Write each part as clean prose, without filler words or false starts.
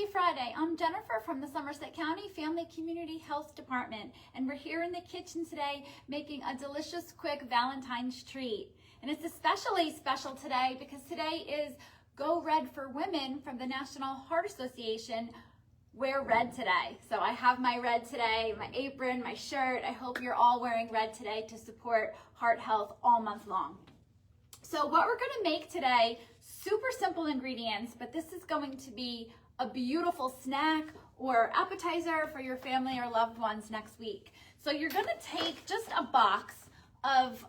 Happy Friday. I'm Jennifer from the Somerset County Family Community Health Department, and we're here in the kitchen today making a delicious, quick Valentine's treat. And it's especially special today because today is Go Red for Women from the National Heart Association. Wear red today. So I have my red today, my apron, my shirt. I hope you're all wearing red today to support heart health all month long. So what we're going to make today, super simple ingredients, but this is going to be a beautiful snack or appetizer for your family or loved ones next week. So you're going to take just a box of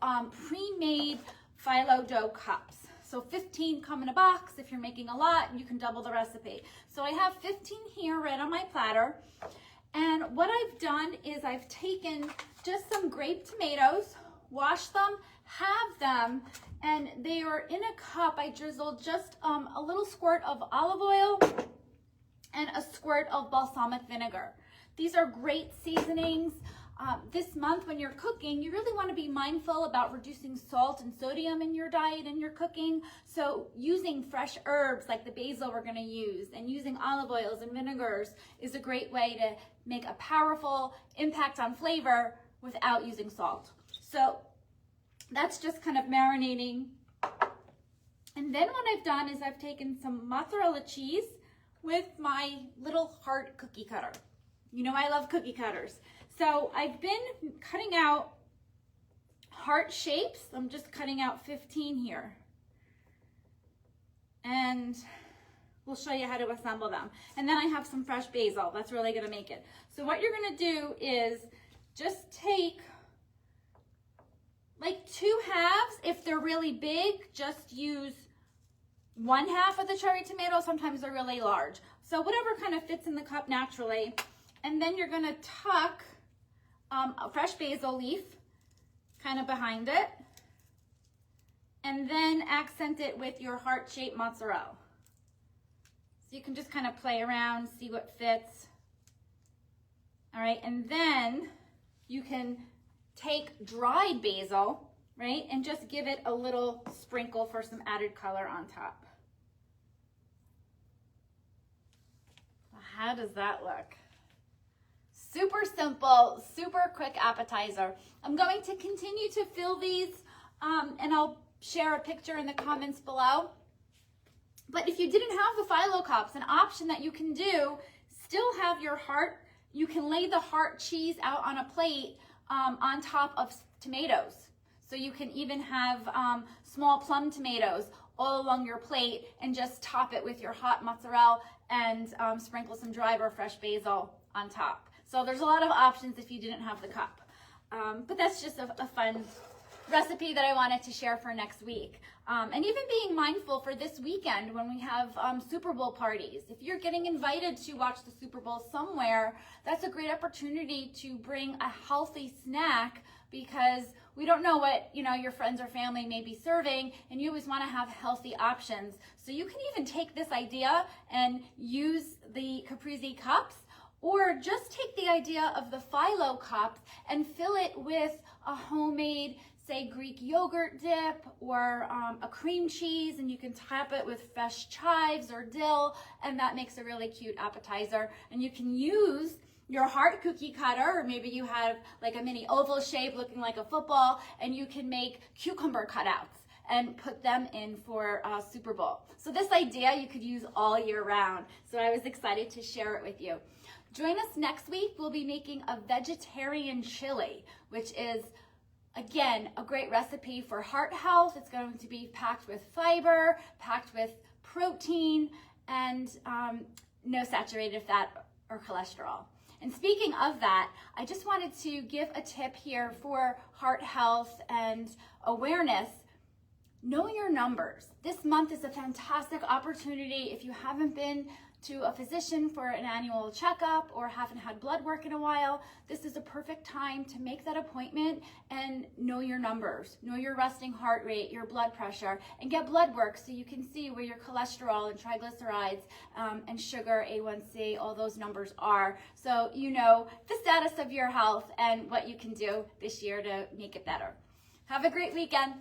pre-made phyllo dough cups. So 15 come in a box. If you're making a lot, you can double the recipe. So I have 15 here right on my platter. And what I've done is I've taken just some grape tomatoes, washed them, halved them, and they are in a cup. I drizzled just a little squirt of olive oil and a squirt of balsamic vinegar. These are great seasonings. This month when you're cooking, you really want to be mindful about reducing salt and sodium in your diet and your cooking. So using fresh herbs like the basil we're going to use and using olive oils and vinegars is a great way to make a powerful impact on flavor without using salt. So that's just kind of marinating. And then what I've done is I've taken some mozzarella cheese with my little heart cookie cutter. You know I love cookie cutters. So I've been cutting out heart shapes. I'm just cutting out 15 here. And we'll show you how to assemble them. And then I have some fresh basil. That's really going to make it. So what you're going to do is just take like 2 halves. If they're really big, just use 1/2 of the cherry tomato. Sometimes they're really large. So whatever kind of fits in the cup naturally. And then you're going to tuck a fresh basil leaf kind of behind it. And then accent it with your heart-shaped mozzarella. So you can just kind of play around, see what fits. All right, and then you can take dried basil, right, and just give it a little sprinkle for some added color on top. How does that look? Super simple, super quick appetizer. I'm going to continue to fill these and I'll share a picture in the comments below. But if you didn't have the phyllo cups, an option that you can do, still have your heart. You can lay the heart cheese out on a plate on top of tomatoes. So you can even have small plum tomatoes all along your plate and just top it with your hot mozzarella and sprinkle some dried or fresh basil on top. So there's a lot of options if you didn't have the cup. But that's just a fun recipe that I wanted to share for next week. And even being mindful for this weekend when we have Super Bowl parties. If you're getting invited to watch the Super Bowl somewhere, that's a great opportunity to bring a healthy snack because we don't know what your friends or family may be serving, and you always want to have healthy options. So you can even take this idea and use the Caprese cups, or just take the idea of the phyllo cups and fill it with a homemade, say, Greek yogurt dip or a cream cheese, and you can top it with fresh chives or dill, and that makes a really cute appetizer. And you can use your heart cookie cutter, or maybe you have like a mini oval shape looking like a football, and you can make cucumber cutouts and put them in for Super Bowl. So this idea you could use all year round. So I was excited to share it with you. Join us next week. We'll be making a vegetarian chili, which is, again, a great recipe for heart health. It's going to be packed with fiber, packed with protein, and no saturated fat or cholesterol. And speaking of that, I just wanted to give a tip here for heart health and awareness. Know your numbers. This month is a fantastic opportunity. If you haven't been to a physician for an annual checkup or haven't had blood work in a while, this is a perfect time to make that appointment and know your numbers, know your resting heart rate, your blood pressure, and get blood work so you can see where your cholesterol and triglycerides and sugar, A1C, all those numbers are. So you know the status of your health and what you can do this year to make it better. Have a great weekend.